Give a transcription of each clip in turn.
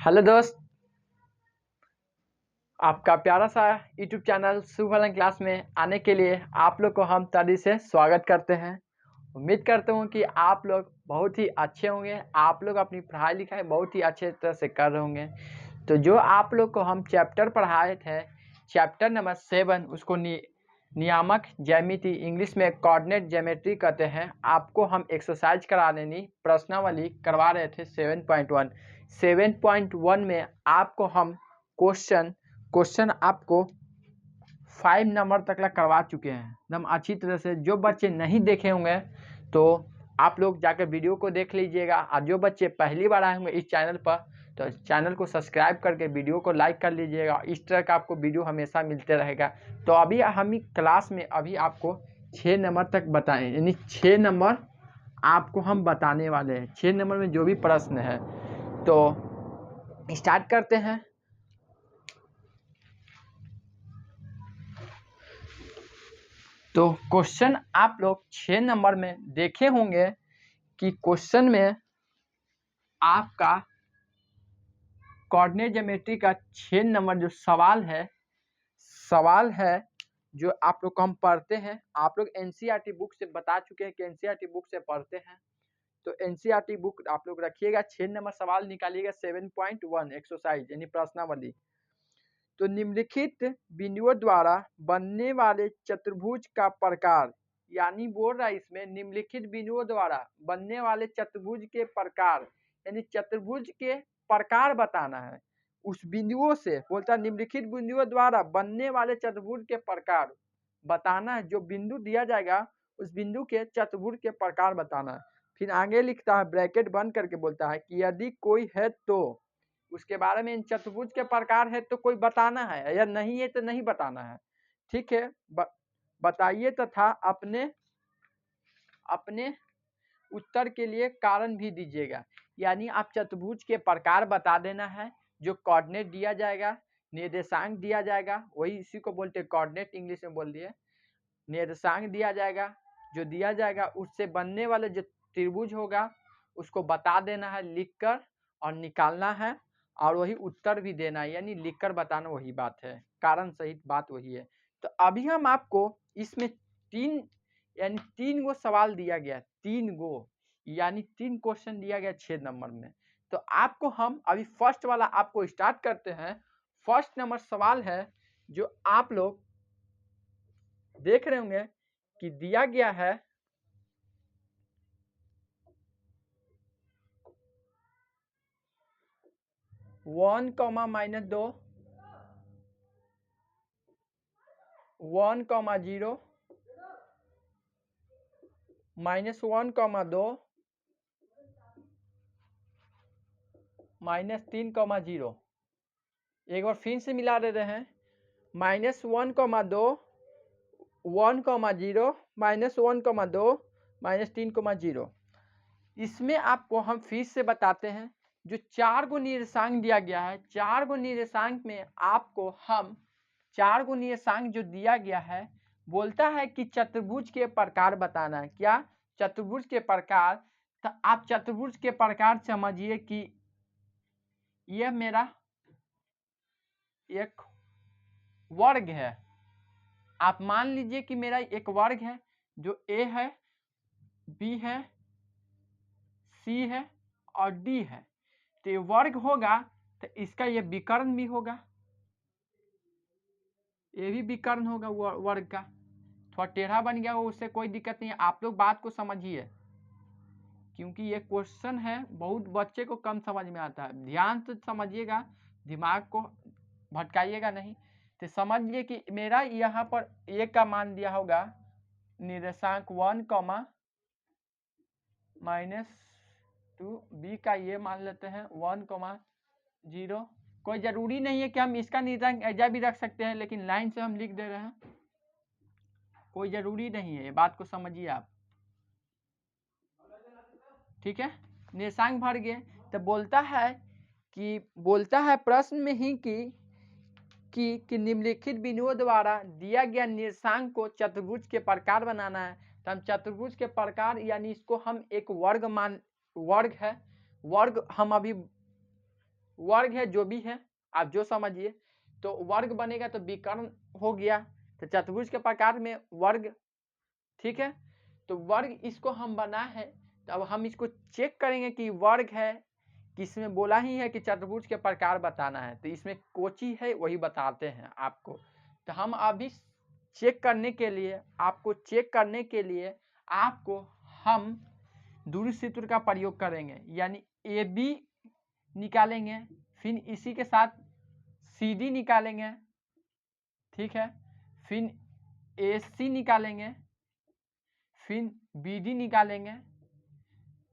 Hello दोस्त, आपका प्यारा सा यूट्यूब चैनल सुभलन क्लास में आने के लिए आप लोग को हम तहे से स्वागत करते हैं। उम्मीद करता हूँ कि आप लोग बहुत ही अच्छे होंगे। आप लोग अपनी पढ़ाई लिखाई बहुत ही अच्छे तरह से कर रहे होंगे। तो जो आप लोग को हम चैप्टर पढ़ाए थे, चैप्टर नंबर 7, उसको नियामक ज्यामिति, इंग्लिश में कोऑर्डिनेट ज्योमेट्री कहते हैं। आपको हम एक्सरसाइज कराने नहीं, प्रश्नावली करवा रहे थे 7.1। 7.1 में आपको हम क्वेश्चन आपको 5 नंबर तक ला करवा चुके हैं एकदम अच्छी तरह से। जो बच्चे नहीं देखे होंगे तो आप लोग जाकर वीडियो को देख लीजिएगा, और जो बच्चे पहली बार आए होंगे इस चैनल पर तो चैनल को सब्सक्राइब करके वीडियो को लाइक कर लीजिएगा। इस तरह का आपको वीडियो हमेशा मिलते रहेगा। तो अभी हम क्लास में अभी आपको 6 नंबर तक बताएं, यानी 6 नंबर आपको हम बताने वाले हैं। 6 नंबर में जो भी प्रश्न है तो स्टार्ट करते हैं। तो क्वेश्चन आप लोग 6 नंबर में देखे होंगे कि क्वेश्चन में आपका कोऑर्डिनेट ज्योमेट्री का 6 नंबर जो सवाल है जो आप लोग को हम पढ़ते हैं। आप लोग एनसीईआरटी बुक से बता चुके हैं कि एनसीईआरटी बुक से पढ़ते हैं। तो एनसीईआरटी बुक आप लोग रखिएगा, 6 नंबर सवाल निकालिएगा 7.1 एक्सरसाइज यानी प्रश्नावली। तो निम्नलिखित बिंदुओं द्वारा बनने वाले चतुर्भुज का प्रकार, यानी बोल रहा है इसमें निम्नलिखित बिंदुओं द्वारा बनने वाले चतुर्भुज के प्रकार, यानी चतुर्भुज के प्रकार बताना है। उस बिंदुओं से बोलता है निम्नलिखित बिंदुओं द्वारा बनने वाले चतुर्भुज के प्रकार बताना है। जो बिंदु दिया जाएगा उस बिंदु के चतुर्भुज के प्रकार बताना है। फिर आगे लिखता है ब्रैकेट बंद करके बोलता है कि यदि कोई है तो उसके बारे में, इन चतुर्भुज के प्रकार है तो कोई बताना है, या नहीं है तो नहीं बताना है। ठीक है, बताइए तथा अपने उत्तर के लिए कारण भी दीजिएगा। यानी आप चतुर्भुज के प्रकार बता देना है। जो कोऑर्डिनेट दिया जाएगा, निर्देशांक दिया जाएगा, वही इसी को बोलते हैं कोऑर्डिनेट, इंग्लिश में बोल दिए। निर्देशांक दिया जाएगा, जो दिया जाएगा उससे बनने वाले जो त्रिभुज होगा उसको बता देना है लिखकर, और निकालना है, और वही उत्तर भी देना है, यानी लिखकर बताना वही बात है, कारण सहित बात वही है। तो अभी हम आपको इसमें 3 गो सवाल दिया गया, 3 गो यानी 3 क्वेश्चन दिया गया 6 नंबर में। तो आपको हम अभी फर्स्ट वाला आपको स्टार्ट करते हैं। फर्स्ट नंबर सवाल है जो आप लोग देख रहे होंगे कि दिया गया है 1, -2 1, 0 -1, -2 -3, 0। एक बार फिर से मिला देते हैं, -1, -2 1, -0 -1, -2 -3, 0। इसमें आपको हम फिर से बताते हैं, जो 4 गो निर्देशांक दिया गया है, 4 गो निर्देशांक में आपको हम 4 गो निर्देशांक जो दिया गया है बोलता है कि चतुर्भुज के प्रकार बताना है। क्या? चतुर्भुज के प्रकार। तो आप चतुर्भुज के प्रकार समझिए कि यह मेरा एक वर्ग है। आप मान लीजिए कि मेरा एक वर्ग है, जो ए है, बी है, सी है और डी है। तो ये वर्ग होगा तो इसका ये विकर्ण भी होगा, ये भी विकर्ण होगा वर्ग का। थोड़ा टेढ़ा बन गया हो, उससे कोई दिक्कत नहीं है। आप लोग बात को समझिए, क्योंकि ये क्वेश्चन है बहुत बच्चे को कम समझ में आता है। ध्यान से समझिएगा, दिमाग को भटकाइएगा नहीं। तो समझिए कि मेरा यहाँ पर ए का मान दिया होगा निर्देशांक 1, -2, बी का ये मान लेते हैं 1, 0। कोई जरूरी नहीं है कि हम इसका निर्देशांक ऐजा भी रख सकते हैं, लेकिन लाइन से हम लिख दे रहे हैं, कोई जरूरी नहीं है। ये बात को समझिए आप, ठीक है। निर्देशांक भर गए तो बोलता है प्रश्न में ही कि निम्नलिखित बिंदुओं द्वारा दिया गया निर्देशांक को चतुर्भुज के प्रकार बनाना है। तो हम चतुर्भुज के प्रकार, यानी इसको हम एक वर्ग है, वर्ग हम अभी वर्ग है, जो भी है आप जो समझिए, तो वर्ग बनेगा तो विकर्ण हो गया, तो चतुर्भुज के प्रकार में वर्ग, ठीक है। तो वर्ग इसको हम बनाए हैं, तो अब हम इसको चेक करेंगे कि वर्ग है, किसमें बोला ही है कि चतुर्भुज के प्रकार बताना है, तो इसमें कोची है वही बताते हैं आपको। तो हम अभी चेक करने के लिए, आपको हम दूरी सूत्र का प्रयोग करेंगे, यानी ए बी निकालेंगे, फिर इसी के साथ सी डी निकालेंगे, ठीक है, फिर ए सी निकालेंगे, फिर बी डी निकालेंगे,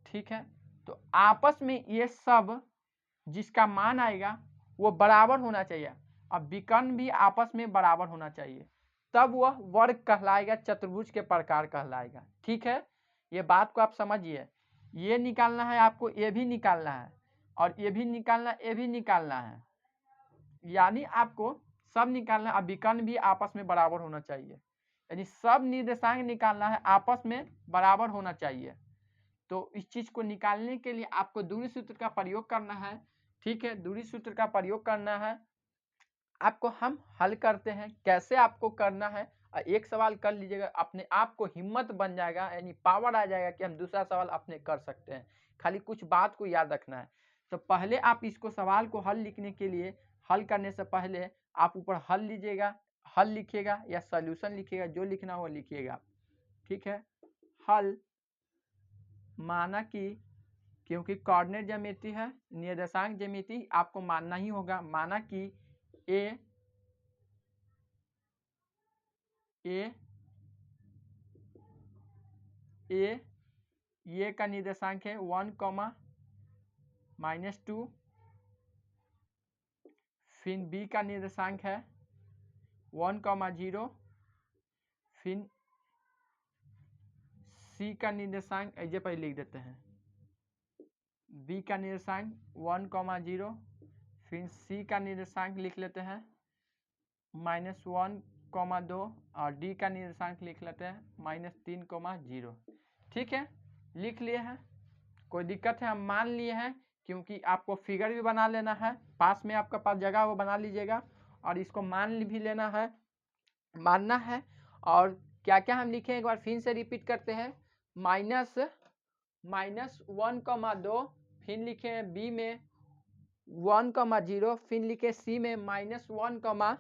ठीक है। तो आपस में ये सब जिसका मान आएगा वो बराबर होना चाहिए, अब विकर्ण भी आपस में बराबर होना चाहिए, तब वह वर्ग कहलाएगा, चतुर्भुज के प्रकार कहलाएगा, ठीक है। ये बात को आप समझिए, ये निकालना है आपको, ये भी निकालना है, और ये भी निकालना, ये भी निकालना है, यानी आपको सब निकालना है। अब विकर्ण भी आपस में बराबर होना चाहिए, यानी सब निर्देशांक निकालना है, आपस में बराबर होना चाहिए। तो इस चीज को निकालने के लिए आपको दूरी सूत्र का प्रयोग करना है, ठीक है। दूरी सूत्र का प्रयोग करना है, आपको हम हल करते हैं, कैसे आपको करना है। एक सवाल कर लीजिएगा, अपने आप को हिम्मत बन जाएगा, यानी पावर आ जाएगा कि हम दूसरा सवाल अपने कर सकते हैं। खाली कुछ बात को याद रखना है। तो पहले आप इसको सवाल को हल लिखने के लिए, हल करने से पहले आप ऊपर हल लीजिएगा, हल लिखिएगा या सॉल्यूशन लिखिएगा, जो लिखना हो लिखिएगा, ठीक है। हल, माना कि, क्योंकि कोऑर्डिनेट ज्यामिति है, निर्देशांक ज्यामिति आपको मानना ही होगा, माना कि ए ये का निर्देशांक है 1, -2, फिर बी का निर्देशांक है 1, 0, फिर सी का निर्देशांक ऐसे पर लिख देते हैं, बी का निर्देशांक 1, 0, फिर सी का निर्देशांक लिख लेते हैं -1, 2, और डी का निर्देशांक लिख लेते हैं -3, 0, ठीक है। लिख लिए हैं, कोई दिक्कत है, हम मान लिए हैं, क्योंकि आपको फिगर भी बना लेना है, पास में आपका पास जगह वो बना लीजिएगा, और इसको मान भी लेना है, मानना है। और क्या क्या हम लिखे एक बार फिर से रिपीट करते हैं, -1, 2, फिर लिखे बी में 1, 0, फिर लिखे सी में -1,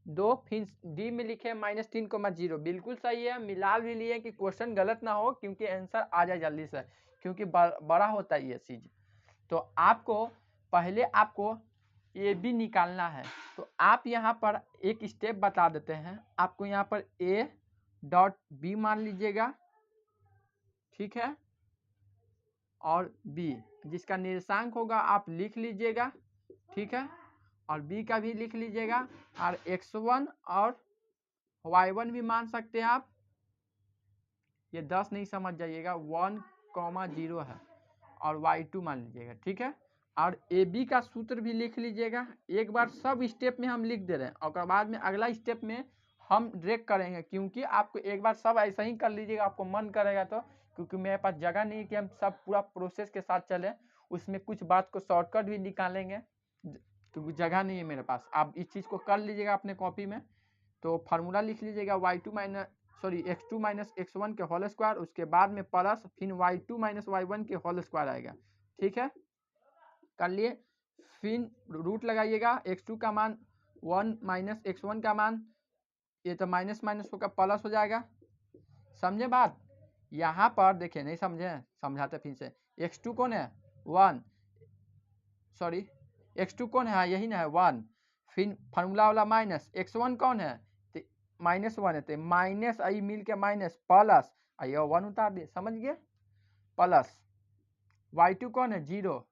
2, फिर डी में लिखे -3, 0। बिल्कुल सही है, मिला भी लिए कि क्वेश्चन गलत ना हो, क्योंकि आंसर आ जाए जल्दी से, क्योंकि बड़ा होता है ये चीज। तो आपको पहले आपको ए बी निकालना है, तो आप यहाँ पर एक स्टेप बता देते हैं, आपको यहाँ पर ए डॉट बी मान लीजिएगा, ठीक है, और बी जिसका निर्देशांक होगा आप लिख लीजिएगा, ठीक है, और बी का भी लिख लीजिएगा, और x1 और y1 भी मान सकते हैं आप, ये 10 नहीं समझ जाइएगा, 1, 0 है, और y2 मान लीजिएगा, ठीक है। और ए बी का सूत्र भी लिख लीजिएगा, एक बार सब स्टेप में हम लिख दे रहे हैं, और बाद में अगला स्टेप में हम ब्रेक करेंगे, क्योंकि आपको एक बार सब ऐसा ही कर लीजिएगा, आपको मन करेगा तो, क्योंकि मेरे पास जगह नहीं है कि हम सब पूरा प्रोसेस के साथ चले, उसमें कुछ बात को शॉर्टकट भी निकालेंगे, क्योंकि जगह नहीं है मेरे पास। आप इस चीज़ को कर लीजिएगा अपने कॉपी में, तो फार्मूला लिख लीजिएगा x2 - x1 के होल स्क्वायर, उसके बाद में प्लस, फिर y2 - y1 के होल स्क्वायर आएगा, ठीक है, कर लिए। फिर रूट लगाइएगा, x2 का मान 1 - x1 का मान, ये तो माइनस माइनस होकर प्लस हो जाएगा, समझे बात। यहाँ पर देखिए, नहीं समझे, समझाते फिर से। x2 कौन है 1, सॉरी x2 कौन है, हाँ यही ना है 1, फिर फार्मूला वाला माइनस, x1 कौन है -1 है, तो माइनस आई मिल के माइनस प्लस, आइए 1 उतार दिए, समझ गए, प्लस y2 कौन है 0,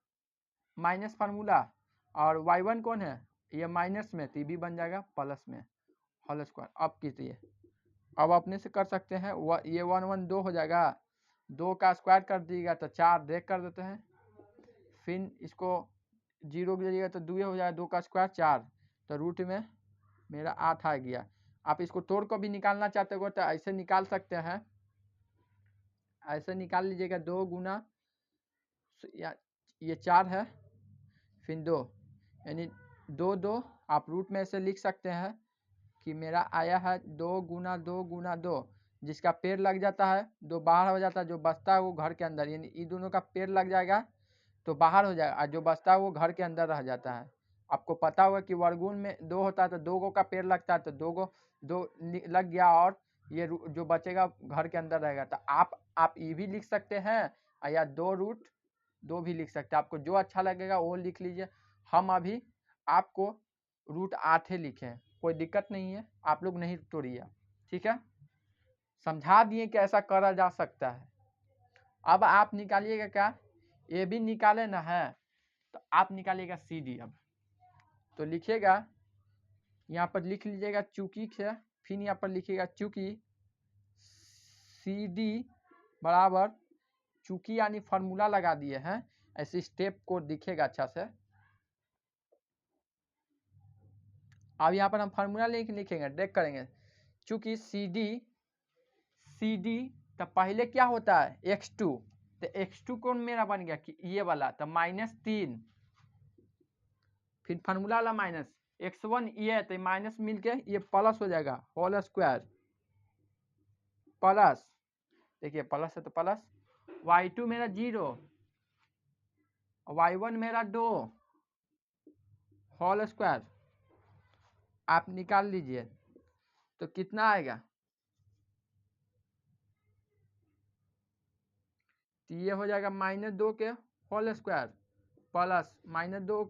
माइनस फार्मूला, और y1 कौन है, ये माइनस में, तो भी बन जाएगा प्लस में होल स्क्वायर। अब कीजिए, अब अपने से कर सकते हैं, ये 1, 1 2 हो जाएगा, 2 का स्क्वायर कर दीजिएगा तो 4 देख कर देते हैं, फिर इसको 0 कीजिएगा तो 2 हो जाएगा, 2 का स्क्वायर 4, तो रूट में मेरा 8 आ गया। आप इसको तोड़ को भी निकालना चाहते हो तो ऐसे निकाल सकते हैं, ऐसे निकाल लीजिएगा, 2 गुना ये 4 है, फिर 2 यानी 2 2 आप रूट में से लिख सकते हैं कि मेरा आया है 2 गुना 2 गुना 2, जिसका पेड़ लग जाता है 2 बाहर हो जाता है, जो बचता है वो घर के अंदर, यानी इन दोनों का पेड़ लग जाएगा तो बाहर हो जाएगा, और जो बचता है वो घर के अंदर रह जाता है। आपको पता होगा कि वर्गमूल में 2 होता है तो 2 का पेड़ लगता है, तो 2 लग गया और ये जो बचेगा घर के अंदर रहेगा। तो आप ये भी लिख सकते हैं या 2√2 भी लिख सकते हैं, आपको जो अच्छा लगेगा वो लिख लीजिए। हम अभी आपको √8 लिखे, कोई दिक्कत नहीं है, आप लोग नहीं तोड़िए, ठीक है। समझा दिए कि ऐसा करा जा सकता है। अब आप निकालिएगा क्या, ये भी निकाले ना है, तो आप निकालिएगा CD। अब तो लिखिएगा, यहाँ पर लिख लीजिएगा चूंकि से, फिर यहाँ पर लिखिएगा चूंकि CD बराबर, चूंकि यानी फार्मूला लगा दिए हैं, ऐसे स्टेप को दिखेगा अच्छा से। अब यहाँ पर हम फार्मूला लिखेंगे, देख करेंगे, चूंकि CD तो पहले क्या होता है x2, तो x2 कौन मेरा बन गया कि ये वाला, तो -3, फिर फार्मूला वाला माइनस x1 ये, तो माइनस मिलके ये प्लस हो जाएगा होल स्क्वायर, प्लस, देखिए प्लस है तो प्लस, y2 मेरा 0, y1 मेरा 2 होल स्क्वायर, आप निकाल लीजिए तो कितना आएगा, तो ये हो जाएगा -2 के whole square plus -2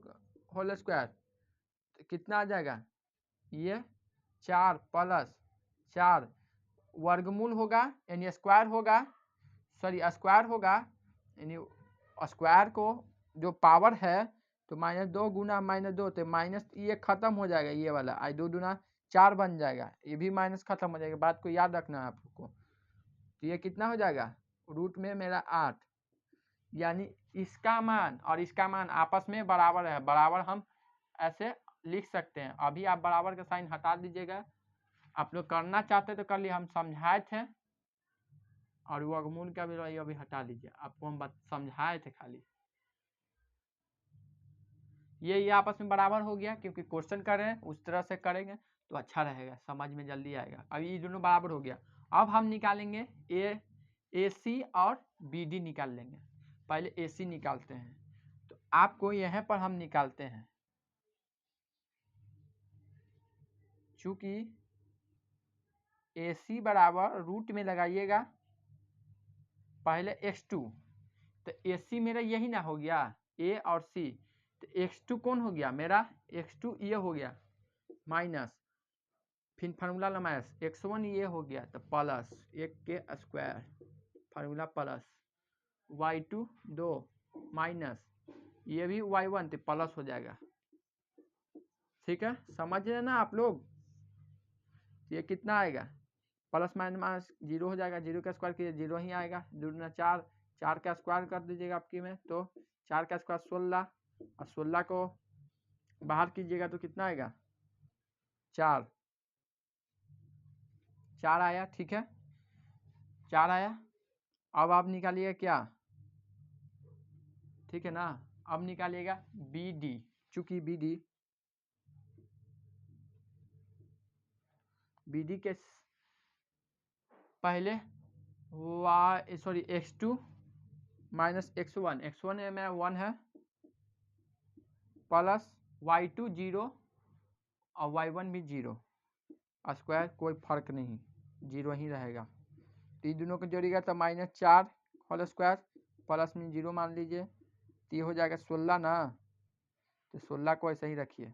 whole square, तो कितना आ जाएगा, ये 4 प्लस 4, वर्गमूल होगा यानी स्क्वायर होगा, सॉरी स्क्वायर होगा, यानी स्क्वायर को जो पावर है तो -2 गुना -2, तो माइनस ये खत्म हो जाएगा, ये वाला आई 2 गुना 4 बन जाएगा, ये भी माइनस खत्म हो जाएगा, बात को याद रखना है आपको। तो ये कितना हो जाएगा, रूट में मेरा 8, यानी इसका मान और इसका मान आपस में बराबर है, बराबर हम ऐसे लिख सकते हैं। अभी आप बराबर का साइन हटा दीजिएगा, आप लोग करना चाहते तो कर लिए, हम समझाए थे, और वर्गमूल का भी अभी हटा लीजिए, आपको हम समझाए थे खाली, ये आपस में बराबर हो गया, क्योंकि क्वेश्चन कर रहे हैं उस तरह से करेंगे तो अच्छा रहेगा, समझ में जल्दी आएगा। अब ये दोनों बराबर हो गया, अब हम निकालेंगे AC और BD निकाल लेंगे। पहले AC निकालते हैं, तो आपको यहाँ पर हम निकालते हैं, चूंकि AC बराबर रूट में लगाइएगा पहले x2, तो AC मेरा यही ना हो गया A और C, तो x2 कौन हो गया मेरा, x2 ये हो गया माइनस, फिर फार्मूला माइनस x1 ये हो गया, तो प्लस 1 के square formula plus y2 2 minus ये भी y1 तो प्लस हो जाएगा, ठीक है, समझ रहे ना आप लोग। ये कितना आएगा, प्लस माइनस 0 हो जाएगा, 0 का स्क्वायर कीजिए 0 ही आएगा, 2 गुना 4, 4 का स्क्वायर कर दीजिएगा आपकी में, तो 4 का स्क्वायर 16, और 16 को बाहर कीजिएगा तो कितना आएगा 4 आया, ठीक है 4 आया। अब आप निकालिएगा क्या, ठीक है ना, अब निकालिएगा BD, चूंकि BD के पहले x2 माइनस x1 में 1 है, प्लस y2 0 और y1 भी 0, स्क्वायर कोई फर्क नहीं, 0 ही रहेगा, तो इन दोनों को जोड़िएगा तो -4 होल स्क्वायर प्लस में 0 मान लीजिए, तो ये हो जाएगा 16 ना, तो 16 को ऐसे ही रखिए,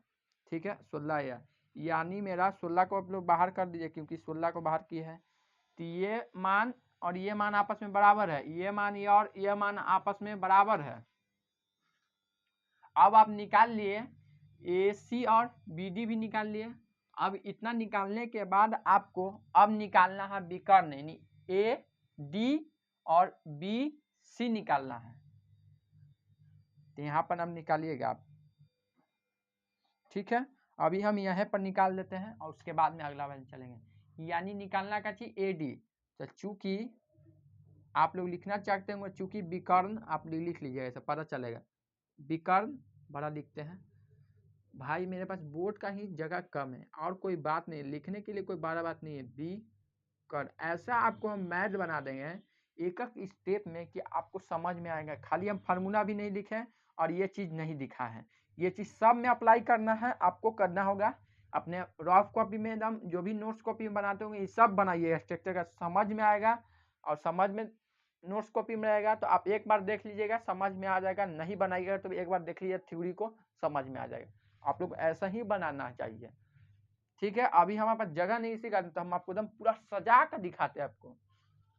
ठीक है 16 यानी मेरा 16 को आप लोग बाहर कर दीजिए, क्योंकि 16 को बाहर किए हैं, तो ये मान और ये मान आपस में बराबर है, ये मान ये और ये मान आपस में बराबर है। अब आप निकाल लिए AC और BD भी निकाल लिए। अब इतना निकालने के बाद आपको अब निकालना है विकर्ण, यानी AD और BC निकालना है, तो यहाँ पर अब निकालिएगा आप, ठीक है। अभी हम यहाँ पर निकाल लेते हैं और उसके बाद में अगला वाला चलेंगे, यानी निकालना का चीज AD, तो चूंकि आप लोग लिखना चाहते होंगे चूंकि विकर्ण, आप लिख लीजिएगा, ऐसा पता चलेगा, विकर्ण बड़ा लिखते हैं, भाई मेरे पास बोर्ड का ही जगह कम है और कोई बात नहीं, लिखने के लिए कोई बड़ा बात नहीं है। बी कर ऐसा आपको हम मैथ बना देंगे एक एक स्टेप में कि आपको समझ में आएगा। खाली हम फार्मूला भी नहीं लिखे और ये चीज़ नहीं दिखा है, ये चीज़ सब में अप्लाई करना है। आपको करना होगा अपने रफ कॉपी में, एकदम जो भी नोट्स कॉपी में बनाते होंगे ये सब बनाइए स्ट्रक्चर का, समझ में आएगा। और समझ में नोट्स कॉपी में रहेगा तो आप एक बार देख लीजिएगा समझ में आ जाएगा, नहीं बनाइएगा तो एक बार देख लीजिए थ्योरी को समझ में आ जाएगा। आप लोग ऐसा ही बनाना चाहिए, ठीक है। अभी हमारे पास जगह नहीं इसी का, तो हम आपको एकदम पूरा सजा कर दिखाते हैं आपको।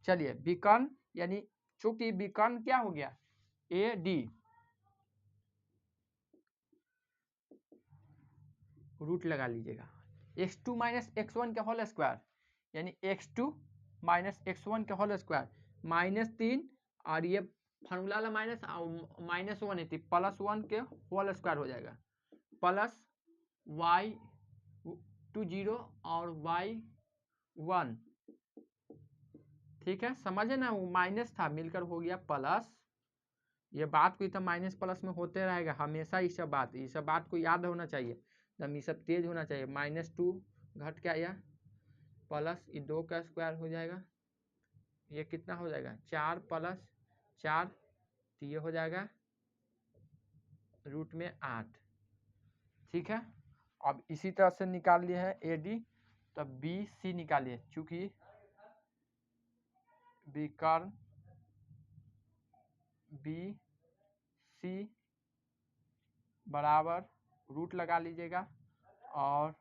चलिए विकर्ण यानी चूंकि विकर्ण क्या हो गया ए डी, रूट लगा लीजिएगा x2 माइनस x1 के होल स्क्वायर, यानी x2 माइनस x1 के होल स्क्वायर -3, और ये फार्मूला वाला -1 है +1 के होल स्क्वायर हो जाएगा, प्लस y20 और y1, ठीक है। समझे ना, वो माइनस था मिलकर हो गया प्लस। ये बात कोई तो माइनस प्लस में होते रहेगा हमेशा, ये सब बात को याद होना चाहिए, एकदम ये सब तेज होना चाहिए। -2 घट के आया प्लस ये 2 का स्क्वायर हो जाएगा, ये कितना हो जाएगा 4 + 4, तो ये हो जाएगा √8, ठीक है। अब इसी तरह से निकाल लिए हैं ए डी, तब बी सी निकालिए, चूंकि विकर्ण बी सी बराबर रूट लगा लीजिएगा, और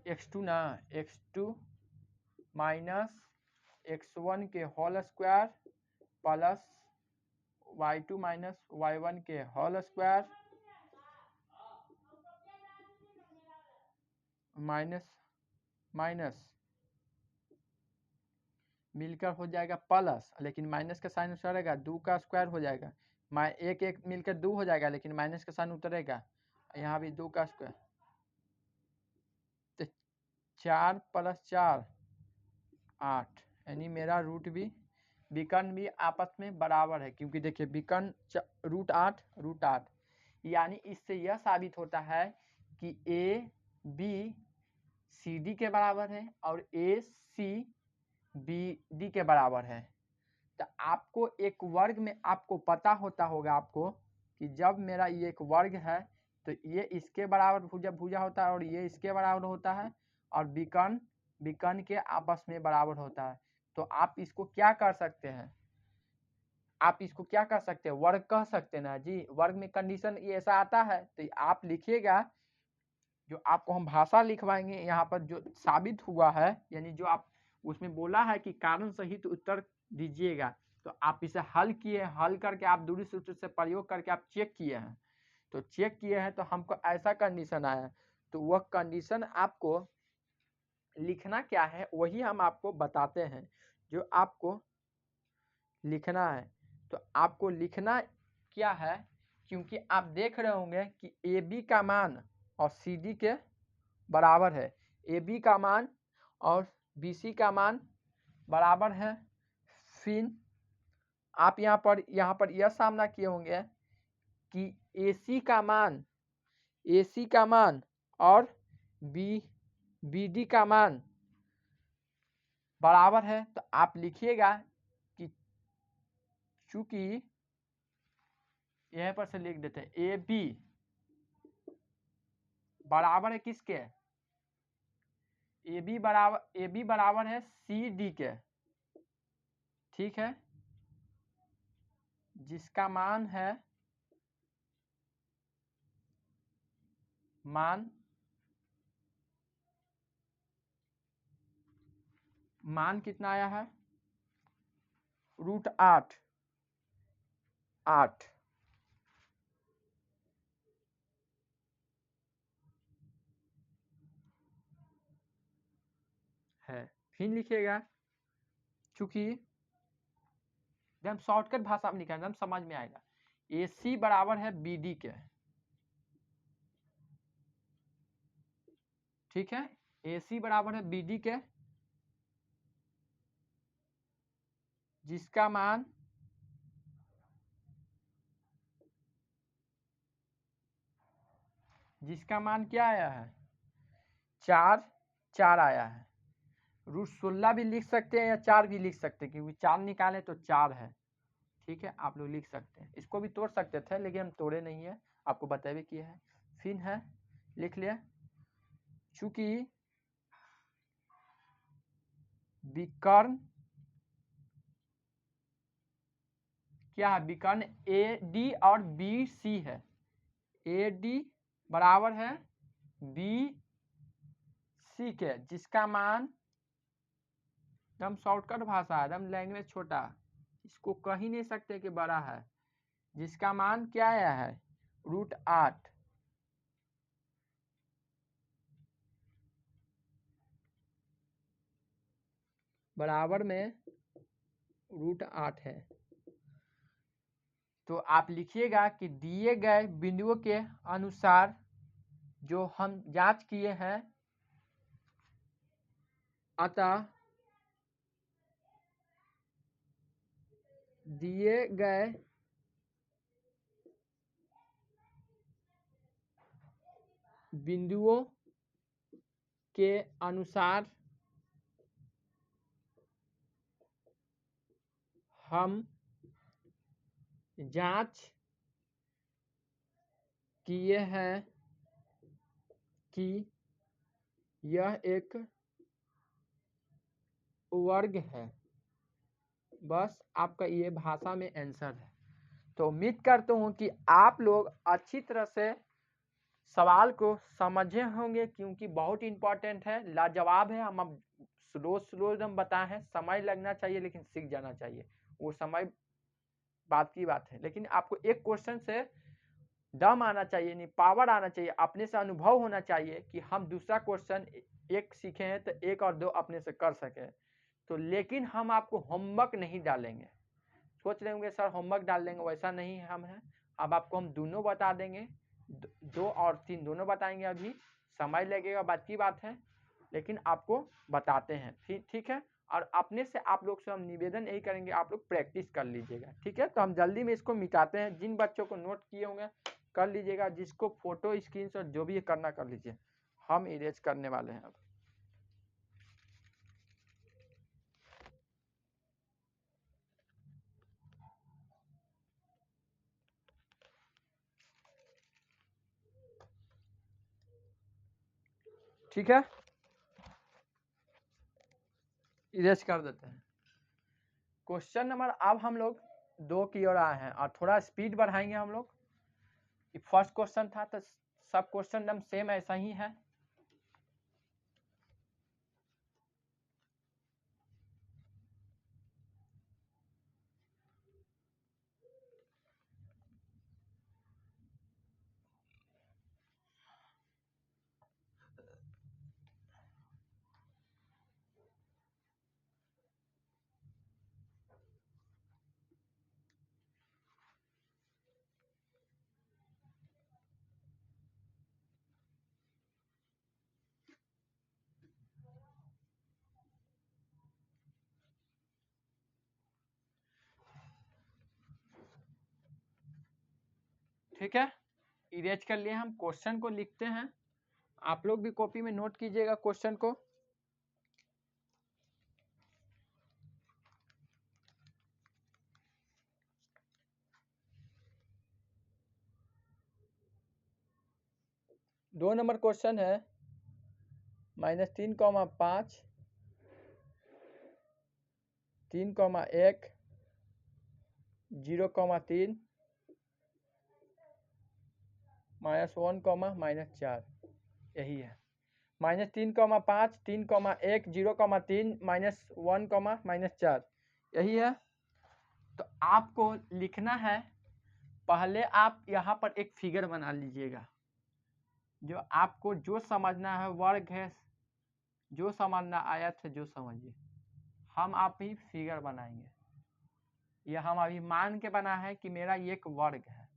x2 ना x2 माइनस x1 के whole square plus y2 minus y1 के होल स्क्वायर माइनस माइनस मिलकर हो जाएगा प्लस, लेकिन माइनस का साइन उतरेगा 2 का स्क्वायर हो जाएगा, एक एक मिलकर 2 हो जाएगा, लेकिन माइनस का साइन उतरेगा, यहाँ भी 2 का स्क्वायर, तो 4 + 4 8, यानी मेरा रूट भी विकर्ण भी आपस में बराबर है, क्योंकि देखिए विकर्ण √8 यानी इससे यह साबित होता है कि ए बी सी डी के बराबर है और ए सी बी डी के बराबर है। तो आपको एक वर्ग में आपको पता होता होगा आपको कि जब मेरा ये एक वर्ग है तो ये इसके बराबर भुजा होता है और ये इसके बराबर होता है, और विकर्ण के आपस में बराबर होता है। तो आप इसको क्या कर सकते हैं, वर्ग कह सकते हैं ना जी। वर्ग में कंडीशन ये ऐसा आता है, तो आप लिखिएगा, जो आपको हम भाषा लिखवाएंगे यहाँ पर जो साबित हुआ है, यानी जो आप उसमें बोला है कि कारण सहित उत्तर दीजिएगा, तो आप इसे हल किए, हल करके आप दूरी सूत्र से प्रयोग करके आप चेक किए हैं, तो चेक किए हैं तो हमको ऐसा कंडीशन आया, तो वह कंडीशन आपको लिखना क्या है वही हम आपको बताते हैं। जो आपको लिखना है, तो आपको लिखना क्या है, क्योंकि आप देख रहे होंगे कि ए बी का मान और सी डी के बराबर है, ए बी का मान और बी सी का मान बराबर है। फिर आप यहाँ पर यह सामना किए होंगे कि ए सी का मान और बी डी का मान बराबर है, तो आप लिखिएगा कि चूंकि यहाँ पर से लिख देते हैं ए बी बराबर है किसके, ए बी बराबर है सी डी के, ठीक है, जिसका मान है मान कितना आया है √8 है। फिर लिखिएगा, चूंकि एकदम शॉर्टकट भाषा में लिखा है, एकदम समझ में आएगा, ए सी बराबर है बी डी के, ठीक है, ए सी बराबर है बी डी के, जिसका मान जिसका मान क्या आया है 4 आया है। √16 भी लिख सकते हैं या 4 भी लिख सकते हैं, क्योंकि 4 निकाले तो 4 है। ठीक है, आप लोग लिख सकते हैं, इसको भी तोड़ सकते थे लेकिन हम तोड़े नहीं है, आपको बताए किए हैं। फिर है लिख लिया, चूंकि विकर्ण क्या है, विकर्ण ए डी और बी सी है। ए डी बराबर है बी सी के, जिसका मान एकदम शॉर्टकट भाषा है, एकदम लैंग्वेज छोटा, इसको कह ही नहीं सकते कि बड़ा है। जिसका मान क्या आया है √8 बराबर में √8 है। तो आप लिखिएगा कि दिए गए बिंदुओं के अनुसार जो हम जांच किए हैं, अतः दिए गए बिंदुओं के अनुसार हम जांच किए हैं कि यह एक वर्ग है। बस आपका ये भाषा में आंसर है। तो उम्मीद करता हूँ कि आप लोग अच्छी तरह से सवाल को समझे होंगे, क्योंकि बहुत इंपॉर्टेंट है, लाजवाब है। हम अब स्लो एकदम बताए हैं, समय लगना चाहिए लेकिन सीख जाना चाहिए, वो समय बात की बात है। लेकिन आपको एक क्वेश्चन से दम आना चाहिए, नहीं पावर आना चाहिए, अपने से अनुभव होना चाहिए कि हम दूसरा क्वेश्चन एक सीखे हैं तो 1 और 2 अपने से कर सके। तो लेकिन हम आपको होमवर्क नहीं डालेंगे। सोच रहे होंगे सर होमवर्क डाल देंगे, वैसा नहीं है हम हैं। अब आपको हम दोनों बता देंगे, 2 और 3 दोनों बताएंगे। अभी समय लगेगा, बात की बात है, लेकिन आपको बताते हैं। फिर ठीक है, और अपने से आप लोग से हम निवेदन यही करेंगे, आप लोग प्रैक्टिस कर लीजिएगा। ठीक है, तो हम जल्दी में इसको मिटाते हैं। जिन बच्चों को नोट किए होंगे कर लीजिएगा, जिसको फोटो स्क्रीनशॉट जो भी करना कर लीजिए, हम इरेज करने वाले हैं अब। ठीक है, इरेज कर देते हैं। क्वेश्चन नंबर अब हम लोग 2 की ओर आए हैं, और थोड़ा स्पीड बढ़ाएंगे हम लोग। फर्स्ट क्वेश्चन था तो सब क्वेश्चन एकदम सेम ऐसा ही है। ठीक है, इरेज कर लिए। हम क्वेश्चन को लिखते हैं, आप लोग भी कॉपी में नोट कीजिएगा क्वेश्चन को। दो नंबर क्वेश्चन है, -3,5 3,1 0,3 -1, यही है। -3,5 3,1 0,3 -1, -4 यही है। तो आपको लिखना है, पहले आप यहाँ पर एक फिगर बना लीजिएगा। जो आपको जो समझना है, वर्ग है, जो समझना आयत है, जो समझिए। हम आप ही फिगर बनाएंगे। यह हम अभी मान के बना है कि मेरा ये एक वर्ग है।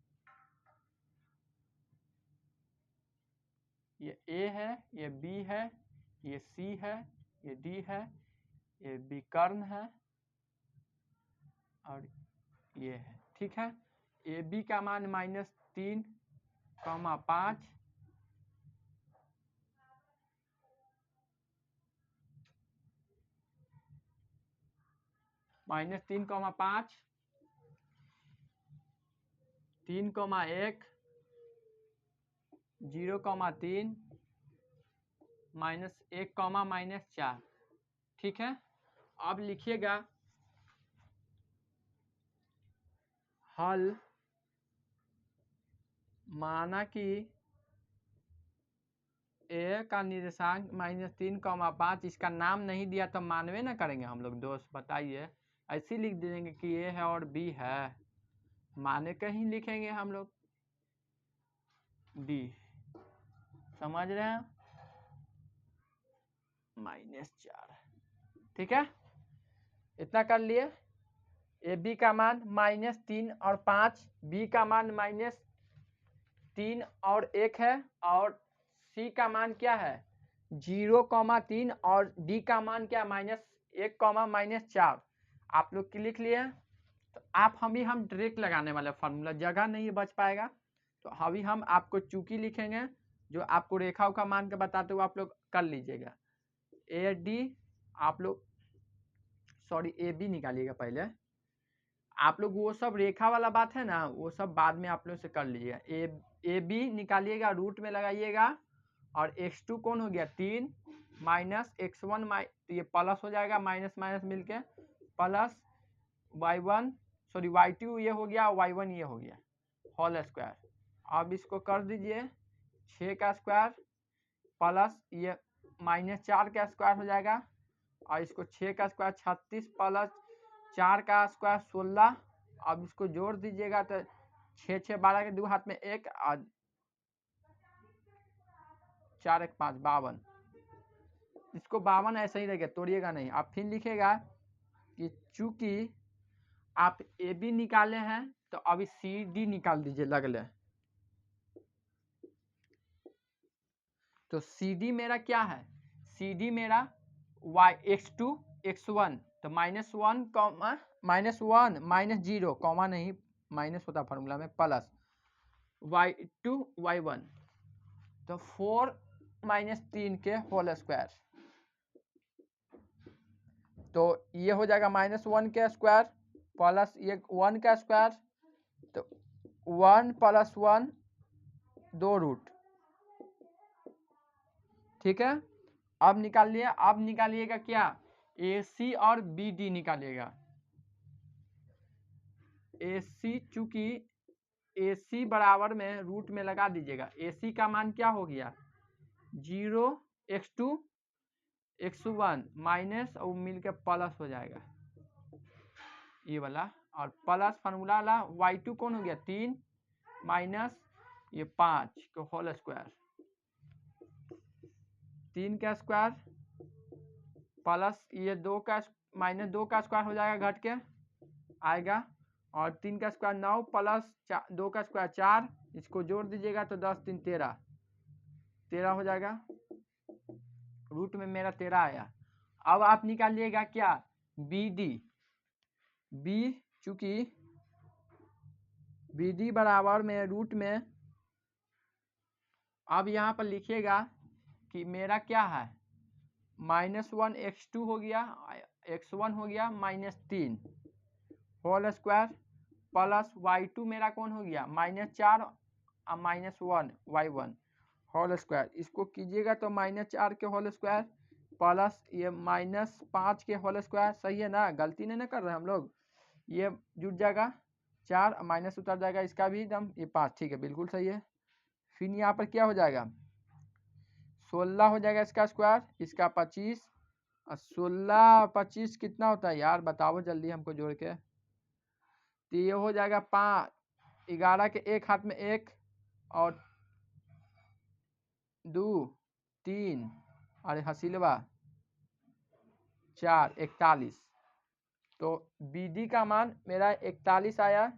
ये ए है, ये बी है, ये सी है, ये डी है, ये विकर्ण है, और ये है। ठीक है, ए बी का मान -3,5 -3,5 3,1 0,3 -1, -4। ठीक है, अब लिखिएगा हल माना कि ए का निर्देशांक -3,5, इसका नाम नहीं दिया तो मानवे ना करेंगे हम लोग दोस्त, बताइए। ऐसे लिख देंगे कि ए है और बी है, माने कहीं लिखेंगे हम लोग डी, समझ रहे हैं, -4। ठीक है, इतना कर लिए। ए बी का मान -3 और 5, बी का मान -3 और 1 है, और सी का मान क्या है 0,3, और डी का मान क्या -1, -4। आप लोग की लिख लिए। तो हम डायरेक्ट लगाने वाले फार्मूला, जगह नहीं बच पाएगा, तो अभी हम आपको चूकी लिखेंगे, जो आपको रेखाओं का मान के बताते हुए आप लोग कर लीजिएगा। ए डी आप लोग सॉरी ए बी निकालिएगा पहले, आप लोग वो सब रेखा वाला बात है ना, वो सब बाद में आप लोग से कर लीजिएगा। ए बी निकालिएगा, रूट में लगाइएगा, और x2 कौन हो गया 3 -x1 ये प्लस हो जाएगा, माइनस माइनस मिलके प्लस y1 सॉरी y2 ये हो गया, y1 ये हो गया, होल स्क्वायर। अब इसको कर दीजिए 6 का स्क्वायर प्लस ये -4 का स्क्वायर हो जाएगा, और इसको 6 का स्क्वायर 36 प्लस 4 का स्क्वायर 16। अब इसको जोड़ दीजिएगा तो 6 6 12 के 2 हाथ में 1 और 4 1 5 52। इसको 52 ऐसे ही रहेगा, तोड़िएगा नहीं। आप फिर लिखेगा कि चूंकि आप ए बी निकाले हैं तो अभी सी डी निकाल दीजिए लगले। तो सी डी मेरा क्या है, सी डी मेरा x2 x1, तो -1 -0 कॉमा नहीं माइनस होता फार्मूला में, प्लस y2 y1, तो 4 -3 के होल स्क्वायर, तो ये हो जाएगा -1 का स्क्वायर प्लस ये 1 का स्क्वायर, तो 1 + 1 2 रूट। ठीक है, अब निकाल लिया। अब निकालिएगा क्या, ए सी और बी डी निकालिएगा। ए सी चूंकि ए सी बराबर में रूट में लगा दीजिएगा, ए सी का मान क्या हो गया 0 x2 x1 माइनस और मिलकर प्लस हो जाएगा ये वाला, और प्लस फार्मूला वाला y2 कौन हो गया 3 माइनस ये 5 को होल स्क्वायर, 3 का स्क्वायर प्लस ये 2 का -2 का स्क्वायर हो जाएगा घट के आएगा, और 3 का स्क्वायर 9 प्लस 2 का स्क्वायर 4, इसको जोड़ दीजिएगा तो 10 3 13 हो जाएगा, रूट में मेरा 13 आया। अब आप निकालिएगा क्या बी डी, बी चूंकि बी डी बराबर में रूट में, अब यहाँ पर लिखिएगा कि मेरा क्या है -1 x2 हो गया, x1 हो गया -3 होल स्क्वायर प्लस y2 मेरा कौन हो गया -4 और -1 y1 होल स्क्वायर, इसको कीजिएगा तो -4 के होल स्क्वायर प्लस ये -5 के होल स्क्वायर, सही है ना, गलती नहीं ना कर रहे हम लोग, ये जुट जाएगा 4 माइनस उतर जाएगा इसका भी एकदम, ये 5, ठीक है बिल्कुल सही है। फिर यहाँ पर क्या हो जाएगा 16 हो जाएगा इसका स्क्वायर, इसका 25, और 16 25 कितना होता है यार बताओ जल्दी हमको जोड़ के, तो ये हो जाएगा 5 11 के एक हाथ में 1 और 2 3 और हसीलवा 4 41, तो बी डी का मान मेरा 41 आया।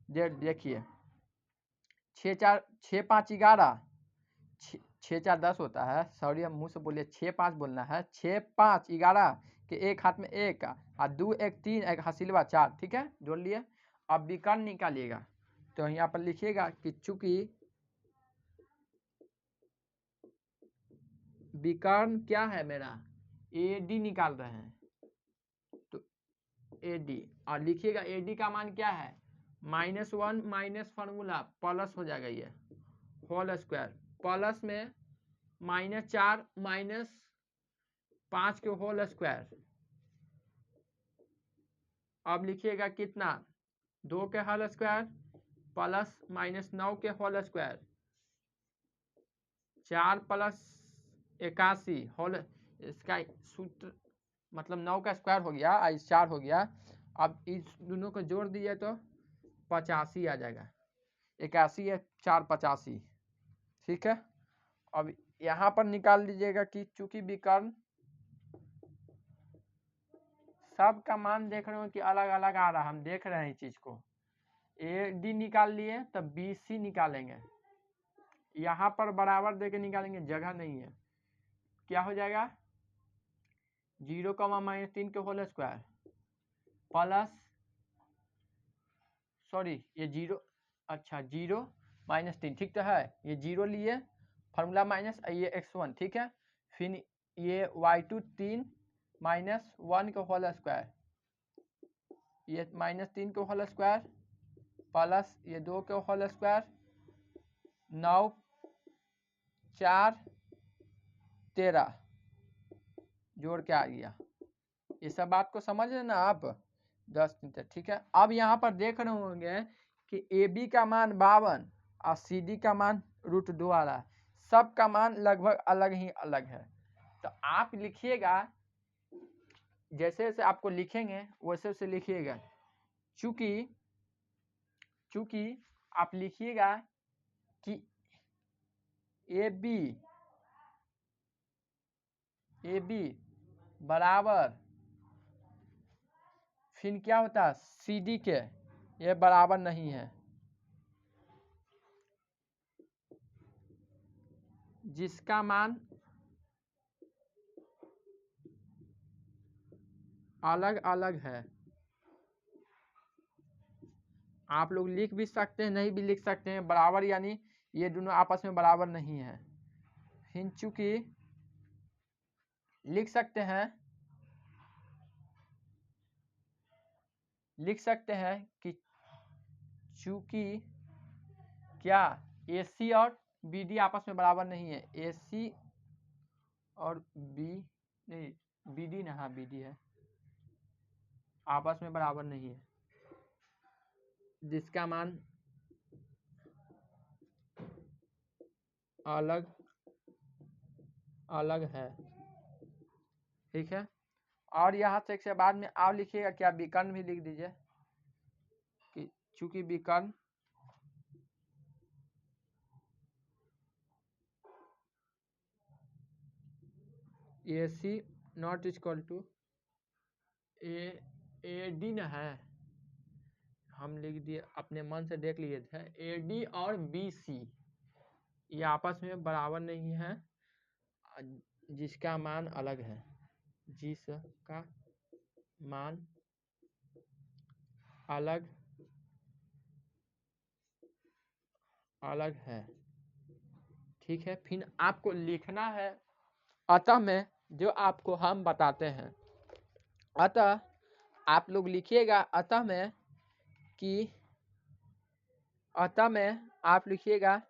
देखिए 6 5 11 6 4 10 होता है, सॉरी हम मुंह से बोलिए 6 5 बोलना है, 6 5 11 के एक हाथ में 1 और 2 1 3 एक हसीलवा 4, ठीक है जोड़ लिए। अब विकर्ण निकालिएगा, तो यहाँ पर लिखिएगा कि चूंकि विकर्ण क्या है मेरा ए डी निकाल रहे हैं, तो AD और लिखिएगा AD का मान क्या है -1 माइनस फार्मूला प्लस हो जाएगा ये होल स्क्वायर प्लस में -4 माइनस 5 के होल स्क्वायर। अब लिखिएगा कितना 2 के होल स्क्वायर प्लस -9 के होल स्क्वायर 4 प्लस 81 होल इसका सूत्र मतलब 9 का स्क्वायर हो गया 4 हो गया। अब इस दोनों को जोड़ दिए तो 85 आ जाएगा 81 है 4 85 ठीक है। अब यहाँ पर निकाल लीजिएगा कि चूंकि विकर्ण सब का मान देख रहे हो कि अलग अलग आ रहा है हम देख रहे हैं इस चीज को AD निकाल लिए तब BC निकालेंगे यहाँ पर बराबर देके निकालेंगे जगह नहीं है क्या हो जाएगा 0 -3 के होल स्क्वायर प्लस सॉरी ये 0 अच्छा 0 -3 ठीक तो है ये 0 लिए फार्मूला माइनस ये x1 ठीक है फिर ये y2 3 -1 के होल स्क्वायर ये -3 के होल स्क्वायर प्लस ये 2 के होल स्क्वायर 9 4 13 जोड़ के आ गया ये सब बात को समझ रहे ना आप 10 ठीक है। अब यहाँ पर देख रहे होंगे कि AB का मान 52 और CD का मान √2 आ रहा है सब का मान लगभग अलग ही अलग है। तो आप लिखिएगा जैसे जैसे आपको लिखेंगे वैसे वैसे लिखिएगा चूंकि आप लिखिएगा कि AB बराबर फिर क्या होता है CD के ये बराबर नहीं है जिसका मान अलग अलग है। आप लोग लिख भी सकते हैं नहीं भी लिख सकते हैं बराबर यानी ये दोनों आपस में बराबर नहीं है। फिर चूंकि लिख सकते हैं कि चूंकि क्या AC और BD आपस में बराबर नहीं है AC और नहीं BD ना हाँ BD है आपस में बराबर नहीं है जिसका मान अलग अलग है ठीक है। और यहाँ से एक बाद में आप लिखिएगा क्या विकर्ण भी लिख दीजिए कि चूंकि विकर्ण AC not equal to AD न है हम लिख दिए अपने मन से देख लिए थे AD और BC ये आपस में बराबर नहीं है जिसका मान अलग है जिसका मान अलग अलग है ठीक है। फिर आपको लिखना है अतः में जो आपको हम बताते हैं अतः आप लोग लिखिएगा अतः में कि आप लिखिएगा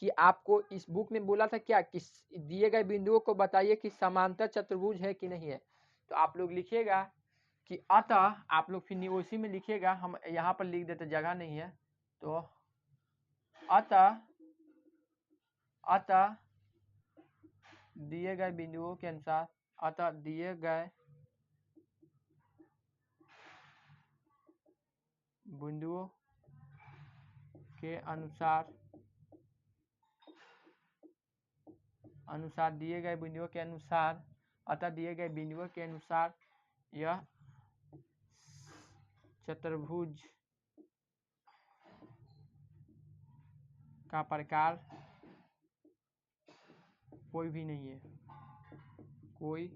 कि आपको इस बुक में बोला था क्या कि दिए गए बिंदुओं को बताइए कि समांतर चतुर्भुज है कि नहीं है। तो आप लोग लिखिएगा कि अतः आप लोग फिर उसी में लिखिएगा हम यहाँ पर लिख देते जगह नहीं है तो अतः दिए गए बिंदुओं के अनुसार अतः दिए गए बिंदुओं के अनुसार दिए गए बिंदुओं के अनुसार अतः दिए गए बिंदुओं के अनुसार यह चतुर्भुज का प्रकार कोई भी नहीं है कोई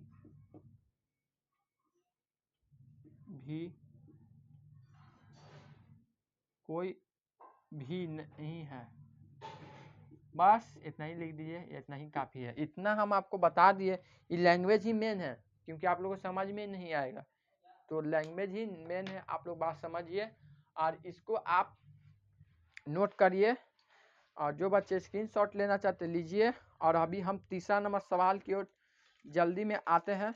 भी नहीं है। बस इतना ही लिख दीजिए इतना ही काफ़ी है इतना हम आपको बता दिए ये लैंग्वेज ही मेन है क्योंकि आप लोगों को समझ में नहीं आएगा तो लैंग्वेज ही मेन है, आप लोग बात समझिए और इसको आप नोट करिए। और जो बच्चे स्क्रीनशॉट लेना चाहते लीजिए। और अभी हम तीसरा नंबर सवाल की ओर जल्दी में आते हैं।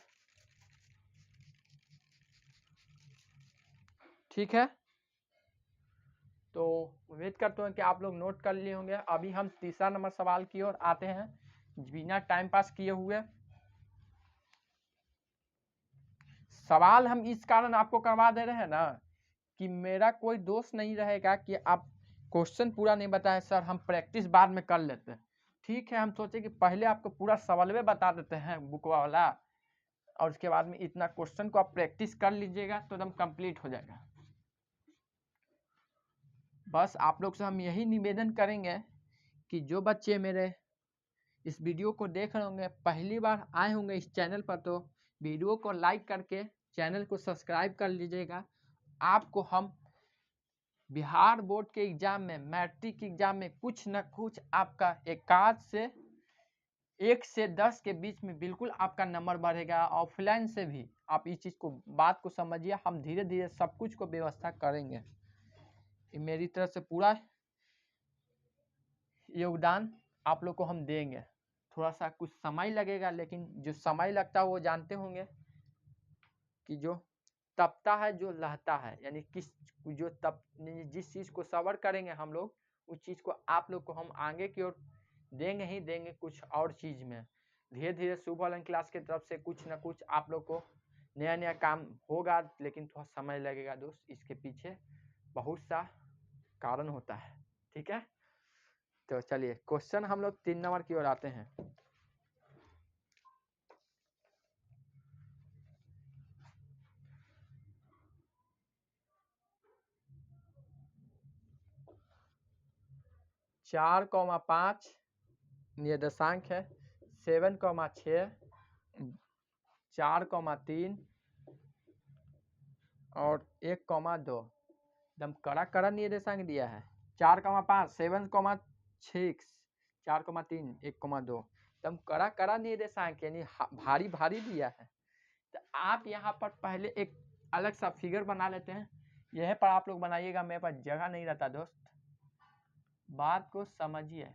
ठीक है, तो उम्मीद करता हूँ कि आप लोग नोट कर लिए होंगे। अभी हम तीसरा नंबर सवाल की ओर आते हैं बिना टाइम पास किए हुए। सवाल हम इस कारण आपको करवा दे रहे हैं ना कि मेरा कोई दोष नहीं रहेगा कि आप क्वेश्चन पूरा नहीं बताए सर, हम प्रैक्टिस बाद में कर लेते हैं। ठीक है, हम सोचे कि पहले आपको पूरा सवाल बता देते हैं बुक वाला, और उसके बाद में इतना क्वेश्चन को आप प्रैक्टिस कर लीजिएगा तो एकदम कंप्लीट हो जाएगा। बस आप लोग से हम यही निवेदन करेंगे कि जो बच्चे मेरे इस वीडियो को देख रहे होंगे, पहली बार आए होंगे इस चैनल पर, तो वीडियो को लाइक करके चैनल को सब्सक्राइब कर लीजिएगा। आपको हम बिहार बोर्ड के एग्जाम में, मैट्रिक एग्जाम में कुछ न कुछ आपका 1 से 10 के बीच में बिल्कुल आपका नंबर बढ़ेगा। ऑफलाइन से भी आप इस चीज़ को, बात को समझिए। हम धीरे धीरे सब कुछ को व्यवस्था करेंगे। मेरी तरफ से पूरा योगदान आप लोग को हम देंगे। थोड़ा सा कुछ समय लगेगा, लेकिन जो समय लगता है वो जानते होंगे कि जो तपता है जो लहता है, यानी किस जो तप जिस चीज़ को सबर करेंगे हम लोग, उस चीज़ को आप लोग को हम आगे की ओर देंगे ही देंगे कुछ और चीज़ में। धीरे धीरे शुभ ऑनलाइन क्लास की तरफ से कुछ ना कुछ आप लोग को नया नया काम होगा, लेकिन थोड़ा समय लगेगा दोस्त। इसके पीछे बहुत सा कारण होता है। ठीक है, तो चलिए क्वेश्चन हम लोग 3 नंबर की ओर आते हैं। चार कौमा 5 निर्देशांक है, 7,6, 4,3 और 1,2। एकदम कड़ा कड़ा निर्देशांक दिया है। 4,5, 7,6, 4,3, 1,2 एकदम कड़ा कड़ा निर्देशांक, यानी भारी भारी दिया है। तो आप यहाँ पर पहले एक अलग सा फिगर बना लेते हैं। यह पर आप लोग बनाइएगा, मेरे पास जगह नहीं रहता दोस्त, बात को समझिए।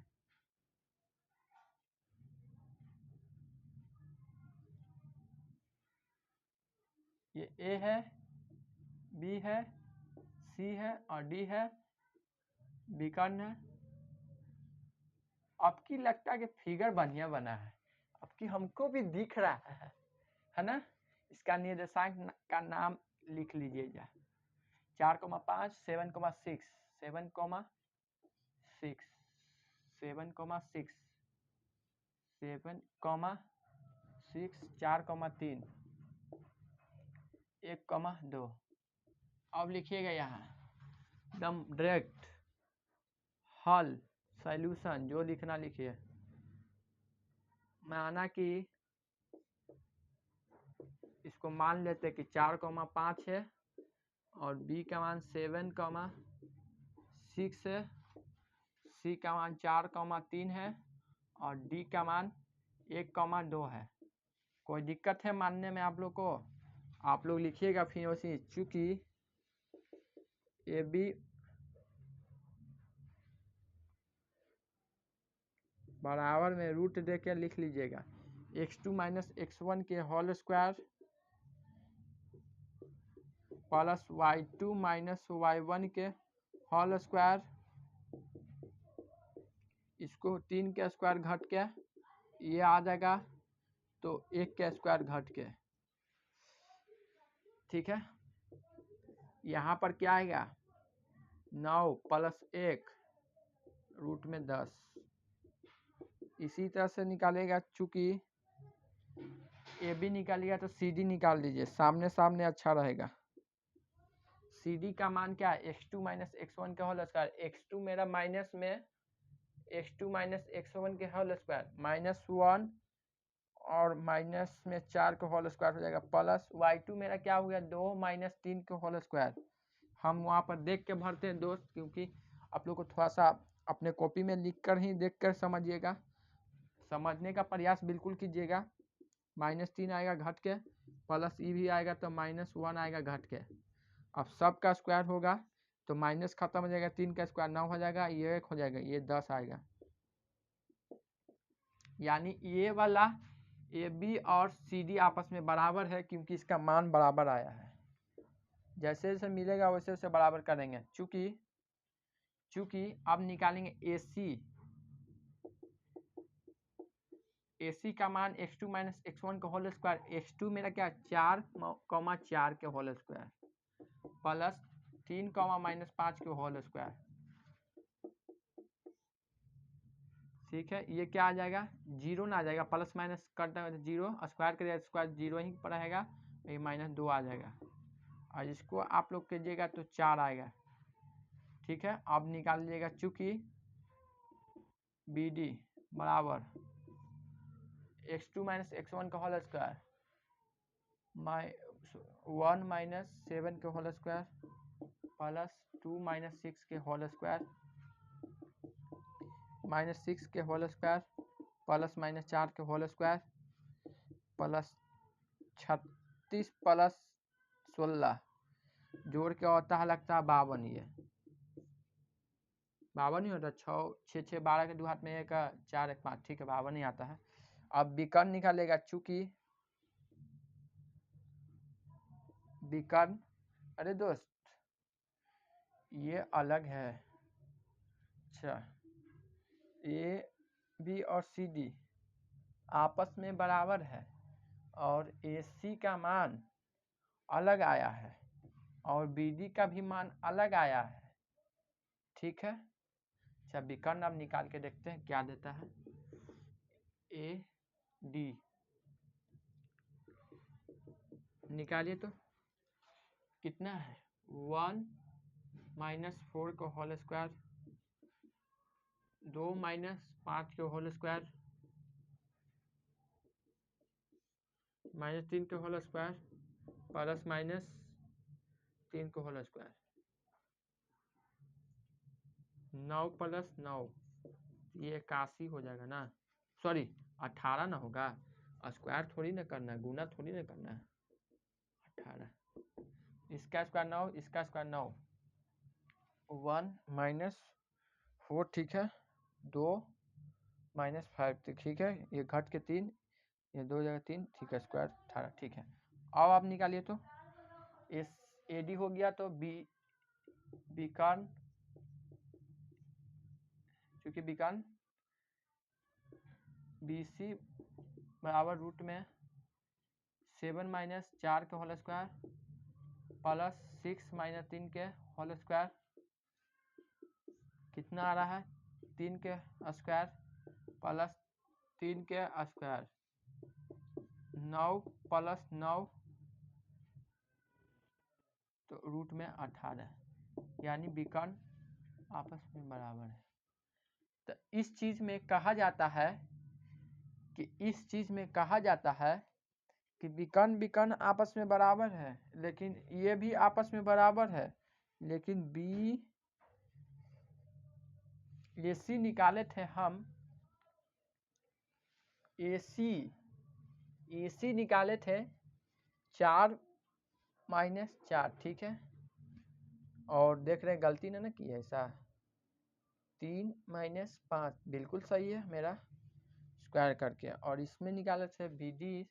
ये ए है, बी है, सी है और डी है, विकर्ण है। अब की लगता है कि फिगर बढ़िया बना है, अब की हमको भी दिख रहा है ना। इसका निर्देशांक का नाम लिख लीजिएगा। 4,5, 7,6, 7,6, 7,6, 7,6, 4,3, 1,2। अब लिखिएगा यहाँ एकदम डायरेक्ट हल सॉल्यूशन जो लिखना लिखिए। माना कि इसको मान लेते हैं कि 4,5 है और बी का मान 7,6 है, सी का मान 4,3 है और डी का मान 1,2 है। कोई दिक्कत है मानने में आप लोग को? आप लोग लिखिएगा फिर उसी, चूंकि ए बी बराबर में रूट देके लिख लीजिएगा x2 माइनस x1 के whole square plus y2 minus y1 के होल स्क्वायर। इसको 3 के स्क्वायर घट के ये आ जाएगा, तो 1 के स्क्वायर घट के। ठीक है, यहाँ पर क्या आएगा 9 प्लस 1 रूट में 10। इसी तरह से निकालेगा, चूंकि ए बी निकालिएगा तो सी डी निकाल दीजिए, सामने सामने अच्छा रहेगा। सी डी का मान क्या है x2 माइनस x1 के होल स्क्वायर। x2 मेरा माइनस में x2 माइनस x1 के होल स्क्वायर -1 और माइनस में 4 के होल स्क्वायर हो जाएगा, प्लस y2 मेरा क्या हो गया 2 माइनस 3 के होल स्क्वायर। हम वहाँ पर देख के भरते हैं दोस्त, क्योंकि आप लोग को थोड़ा सा अपने कॉपी में लिख कर ही देख कर समझिएगा, समझने का प्रयास बिल्कुल कीजिएगा। -3 आएगा घट के, प्लस ई भी आएगा तो -1 आएगा घट के। अब सब का स्क्वायर होगा तो माइनस खत्म हो जाएगा, 3 का स्क्वायर 9 हो जाएगा, ये 1 हो जाएगा, ये 10 आएगा। यानी ये वाला ए बी और सी डी आपस में बराबर है क्योंकि इसका मान बराबर आया है। जैसे जैसे मिलेगा वैसे वैसे बराबर करेंगे। चूंकि अब निकालेंगे AC का मान x2 माइनस x1 का होल स्क्वायर। x2 मेरा क्या 4, 4 के होल स्क्वायर प्लस 3, माइनस 5 के होल स्क्वायर। ठीक है, ये क्या आ जाएगा, 0 ना आ जाएगा, प्लस माइनस कट जाएगा तो 0, स्क्वायर करिएगा स्क्वायर 0 ही पर रहेगा, ये -2 आ जाएगा। और इसको आप लोग कीजिएगा तो 4 आएगा। ठीक है, अब निकाल लीजिएगा चूंकि BD बराबर x2 माइनस x1 का होल स्क्वायर 1 माइनस 7 के होल स्क्वायर प्लस 2 माइनस 6 के होल स्क्वायर -6 के होल स्क्वायर प्लस -4 के होल स्क्वायर प्लस 36 प्लस 16 जोड़ के होता है लगता है 52। ये 52 ही होता, 6 6 12 के 2 हाथ में 1 4 1 5। ठीक है, 52 ही आता है। अब विकर्ण निकालेगा चूंकि विकर्ण, अरे दोस्त ये अलग है। अच्छा, ए बी और सी डी आपस में बराबर है और AC का मान अलग आया है और BD का भी मान अलग आया है। ठीक है, अच्छा विकर्ण अब निकाल के देखते हैं क्या देता है। AD निकालिए तो कितना है, 1 माइनस 4 का होल स्क्वायर 2 माइनस 5 के होल स्क्वायर -3 के होल स्क्वायर प्लस -3 के होल स्क्वायर 9 प्लस 9, ये 81 हो जाएगा ना, सॉरी 18 ना होगा, स्क्वायर थोड़ी ना करना है, गुना थोड़ी ना करना है। 18 इसका स्क्वायर 9, इसका स्क्वायर 9, 1 माइनस 4 ठीक है, 2 माइनस 5 ठीक है, ये घट के 3, ये 2 जगह 3 ठीक है, स्क्वायर 18 ठीक है। अब आप निकालिए तो इस AD हो गया तो विकर्ण, क्योंकि विकर्ण BC बराबर रूट में 7 माइनस 4 के होल स्क्वायर प्लस 6 माइनस 3 के होल स्क्वायर कितना आ रहा है, 3 के स्क्वायर प्लस 3 के स्क्वायर 9 प्लस 9 तो रूट में 18, यानी विकर्ण आपस में बराबर है। तो इस चीज में कहा जाता है कि विकर्ण आपस में बराबर है, लेकिन ये भी आपस में बराबर है, लेकिन AC निकाले थे हम, AC निकाले थे 4 माइनस 4 ठीक है, और देख रहे हैं गलती ना की है ऐसा, 3 माइनस 5 बिल्कुल सही है मेरा स्क्वायर करके, और इसमें निकाले थे BD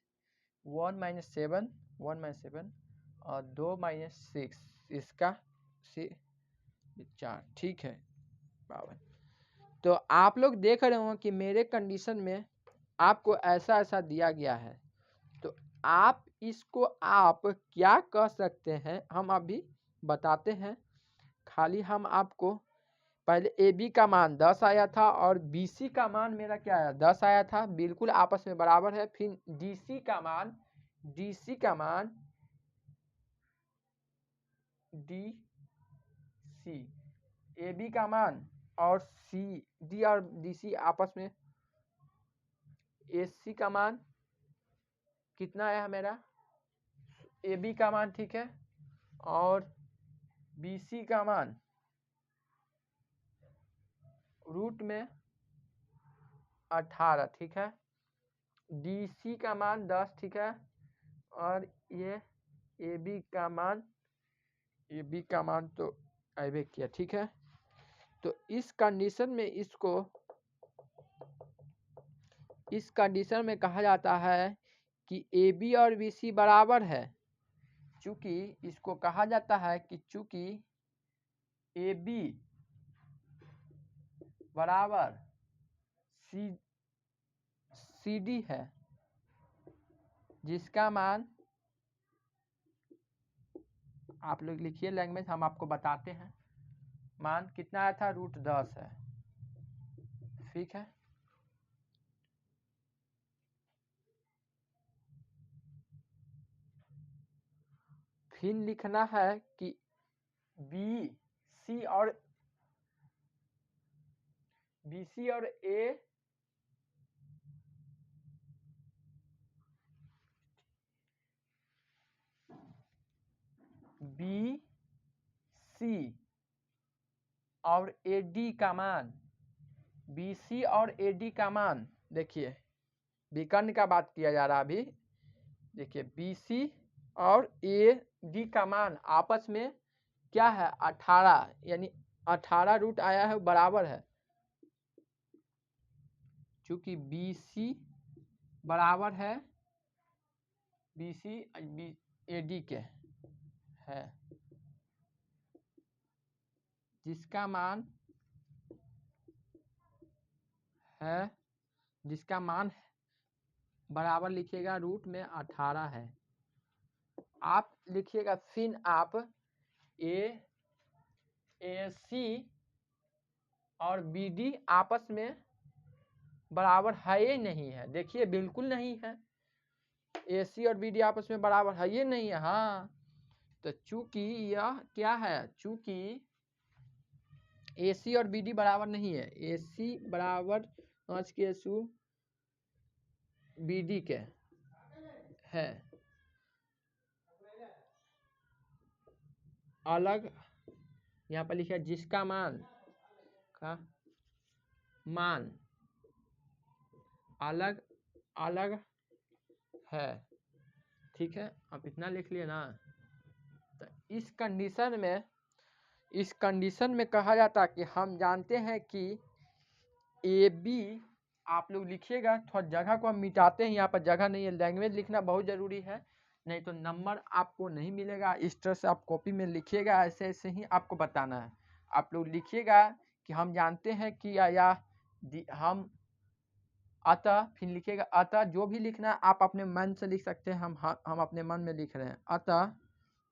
1 माइनस 7 और 2 माइनस 6 इसका 4 ठीक है 52। तो आप लोग देख रहे हो कि मेरे कंडीशन में आपको ऐसा ऐसा दिया गया है, तो आप इसको आप क्या कह सकते हैं हम अभी बताते हैं। खाली हम आपको पहले AB का मान 10 आया था और BC का मान मेरा क्या आया 10 आया था, बिल्कुल आपस में बराबर है। फिर DC का मान DC AB का मान और CD और DC आपस में AC का मान कितना आया मेरा, AB का मान ठीक है, और BC का मान रूट में 18 ठीक है, DC का मान 10 ठीक है, और ये ए बी का मान तो अबे किया, ठीक है। तो इस कंडीशन में कहा जाता है कि ए बी और बी सी बराबर है। चूंकि इसको कहा जाता है कि चूंकि ए बी बराबर सी डी है, जिसका मान आप लोग लिखिए लैंग्वेज, हम आपको बताते हैं। मान कितना आया था, √10 है, ठीक है। फिर लिखना है कि बी सी और ए बी सी और ए डी का मान, बी सी और ए डी का मान, देखिए विकर्ण का बात किया जा रहा है अभी। देखिए बी सी और ए डी का मान आपस में क्या है, 18, यानी 18 रूट आया है, बराबर है। चूंकि बी सी बराबर है बी सी ए डी के है, जिसका मान बराबर लिखिएगा रूट में 18 है। आप लिखिएगा फिर आप ए सी और बी डी आपस में बराबर है ही नहीं है। देखिए बिल्कुल नहीं है, ए सी और बी डी आपस में बराबर है ही नहीं है। हाँ, तो चूंकि यह क्या है, चूंकि ए सी और बी डी बराबर नहीं है, ए सी बराबर 5 के सु बी डी के है, अलग यहाँ पर लिखा है जिसका मान अलग अलग है, ठीक है। आप इतना लिख लिए ना। तो इस कंडीशन में कहा जाता है कि हम जानते हैं कि ए बी, आप लोग लिखिएगा, थोड़ा जगह को हम मिटाते हैं, यहाँ पर जगह नहीं है, लैंग्वेज लिखना बहुत ज़रूरी है, नहीं तो नंबर आपको नहीं मिलेगा। इस तरह से आप कॉपी में लिखिएगा, ऐसे ऐसे ही आपको बताना है। आप लोग लिखिएगा कि हम जानते हैं कि हम अतः, फिर लिखिएगा अतः, जो भी लिखना है आप अपने मन से लिख सकते हैं, हम अपने मन में लिख रहे हैं। अतः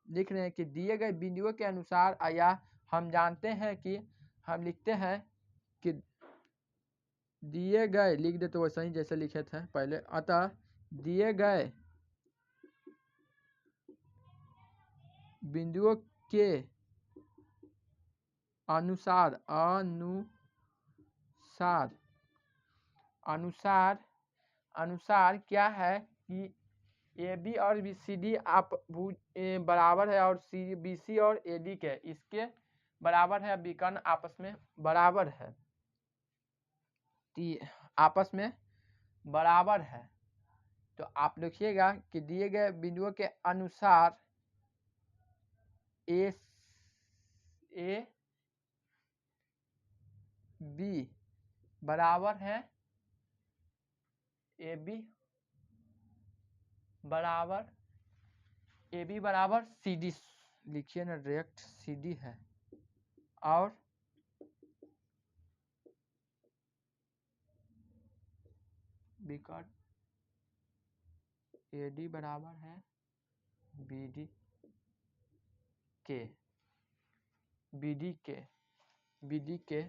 लिख रहे हैं कि दिए गए बिंदुओं के अनुसार, या हम जानते हैं कि हम लिखते हैं कि दिए गए, लिख दे तो वैसे ही जैसे लिखे थे पहले। अतः दिए गए बिंदुओं के अनुसार अनुसार क्या है कि ए बी और बी सी डी आप बराबर है, और बी सी और ए डी के इसके बराबर है, विकर्ण आपस में बराबर है, आपस में बराबर है। तो आप लिखिएगा कि दिए गए बिंदुओं के अनुसार ए बी बराबर है, ए बी बराबर सी डी, लिखिए ना डायरेक्ट, सी डी है, और विकर्ण ए डी बराबर है बी डी के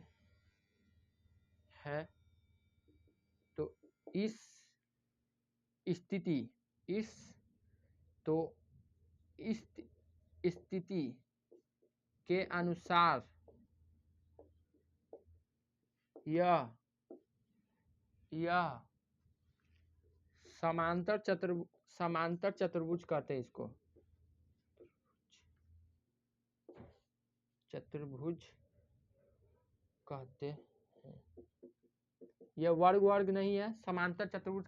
है। तो इस स्थिति के अनुसार यह समांतर चतुर्भुज कहते हैं, इसको चतुर्भुज कहते हैं। यह वर्ग नहीं है, समांतर चतुर्भुज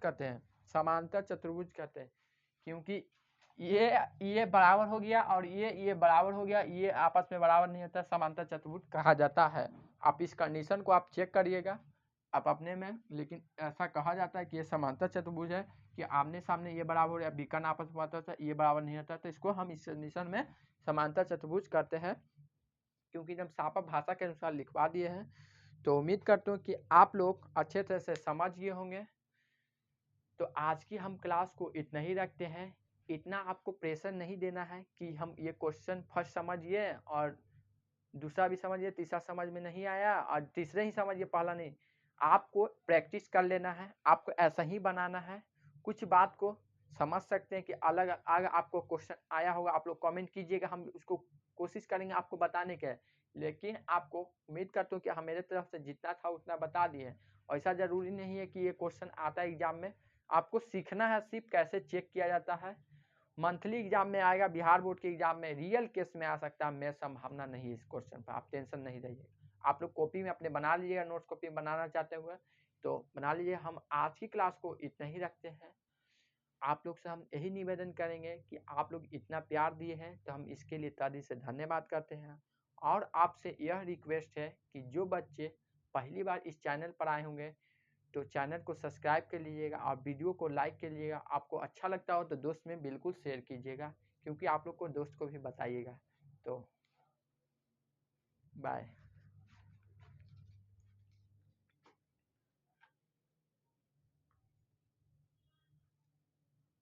कहते हैं, क्योंकि ये बराबर हो गया और ये बराबर हो गया, ये आपस में बराबर नहीं होता, समांतर चतुर्भुज कहा जाता है। आप इस कंडीशन को आप चेक करिएगा आप अपने में, लेकिन ऐसा कहा जाता है कि ये समांतर चतुर्भुज है कि आमने सामने ये बराबर हो या विकर्ण आपस में होता है, ये बराबर नहीं होता, तो इसको हम इस कंडीशन में समांतर चतुर्भुज करते हैं, क्योंकि जब साफ भाषा के अनुसार लिखवा दिए हैं। तो उम्मीद करता हूँ कि आप लोग अच्छे तरह से समझ गए होंगे। तो आज की हम क्लास को इतना ही रखते हैं। इतना आपको प्रेशर नहीं देना है कि हम ये क्वेश्चन फर्स्ट समझिए और दूसरा भी समझिए, तीसरा समझ में नहीं आया और तीसरे ही समझिए, पहला नहीं। आपको प्रैक्टिस कर लेना है, आपको ऐसा ही बनाना है। कुछ बात को समझ सकते हैं कि अलग अलग आपको क्वेश्चन आया होगा, आप लोग कमेंट कीजिएगा, हम उसको कोशिश करेंगे आपको बताने के। लेकिन आपको उम्मीद करता हूँ कि हम मेरे तरफ से जितना था उतना बता दिए। ऐसा ज़रूरी नहीं है कि ये क्वेश्चन आता है एग्जाम में, आपको सीखना है सिर्फ कैसे चेक किया जाता है। मंथली एग्जाम में आएगा, बिहार बोर्ड के एग्जाम में रियल केस में आ सकता है, मैं संभावना नहीं है इस क्वेश्चन पर, आप टेंशन नहीं रहिए। आप लोग कॉपी में अपने बना लीजिएगा, नोट्स कॉपी में बनाना चाहते हुए तो बना लीजिए। हम आज की क्लास को इतना ही रखते हैं। आप लोग से हम यही निवेदन करेंगे कि आप लोग इतना प्यार दिए हैं तो हम इसके लिए तहे से धन्यवाद करते हैं। और आपसे यह रिक्वेस्ट है कि जो बच्चे पहली बार इस चैनल पर आए होंगे तो चैनल को सब्सक्राइब कर लीजिएगा और वीडियो को लाइक कर लीजिएगा। आपको अच्छा लगता हो तो दोस्त में बिल्कुल शेयर कीजिएगा, क्योंकि आप लोग को दोस्त को भी बताइएगा। तो बाय।